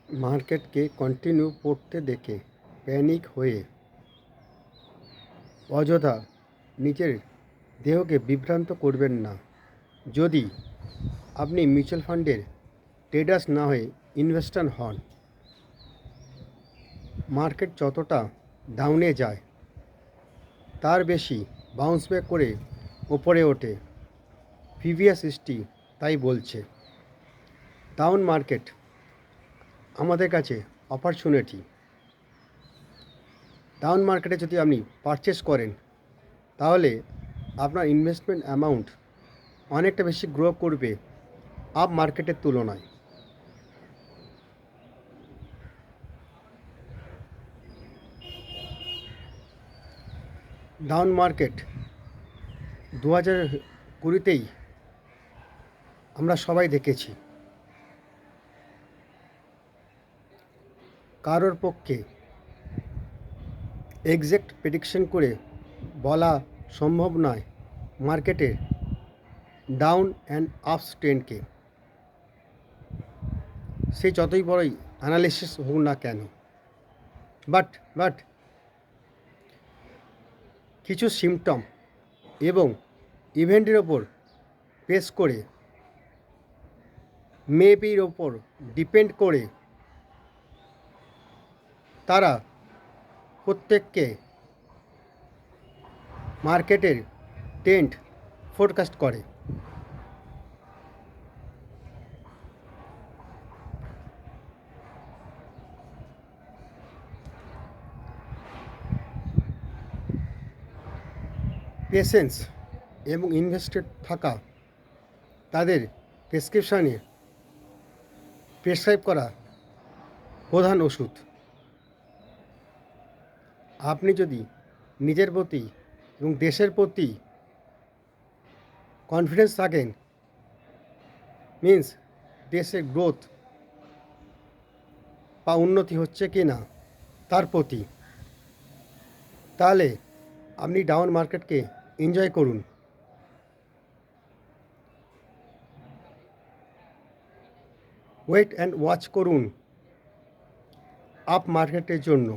মার্কেটকে কন্টিনিউ পড়তে দেখে প্যানিক হয়ে অযথা নিজের দেহকে বিভ্রান্ত করবেন না। যদি আপনি মিউচুয়াল ফান্ডের ট্রেডার্স না হয়ে ইনভেস্টর হন, মার্কেট যতটা ডাউনে যায় তার বেশি বাউন্স ব্যাক করে ওপরে ওঠে। প্রিভিয়াস হিস্ট্রি তাই বলছে। ডাউন মার্কেট আমাদের কাছে অপরচুনিটি। ডাউন মার্কেটে যদি আপনি পারচেস করেন তাহলে আপনার ইনভেস্টমেন্ট অ্যামাউন্ট অনেকটা বেশি গ্রো করবে আপ মার্কেটের তুলনায়। ডাউন মার্কেট 2020-তেই আমরা সবাই দেখেছি। কারোর পক্ষে এক্সাক্ট প্রেডিকশন করে বলা সম্ভব নয় মার্কেটের ডাউন অ্যান্ড আপস ট্রেন্ডকে, সে যতই বড়ই অ্যানালিসিস হোক না কেন। বাট কিছু সিমটম এবং ইভেন্টের ওপর বেস করে, মেবির ওপর ডিপেন্ড করে তারা প্রত্যেককে মার্কেটের ট্রেন্ড ফোরকাস্ট করে। পেশেন্স এবং ইনভেস্টেড থাকা তাদের প্রেসক্রিপশানে প্রেসক্রাইব করা প্রধান ওষুধ। আপনি যদি নিজের প্রতি এবং দেশের প্রতি কনফিডেন্স থাকেন, মিন্স দেশের গ্রোথ বা উন্নতি হচ্ছে কি না তার প্রতি, তাহলে আপনি ডাউন মার্কেটকে এনজয় করুন। ওয়েট অ্যান্ড ওয়াচ করুন আপ মার্কেটের জন্য।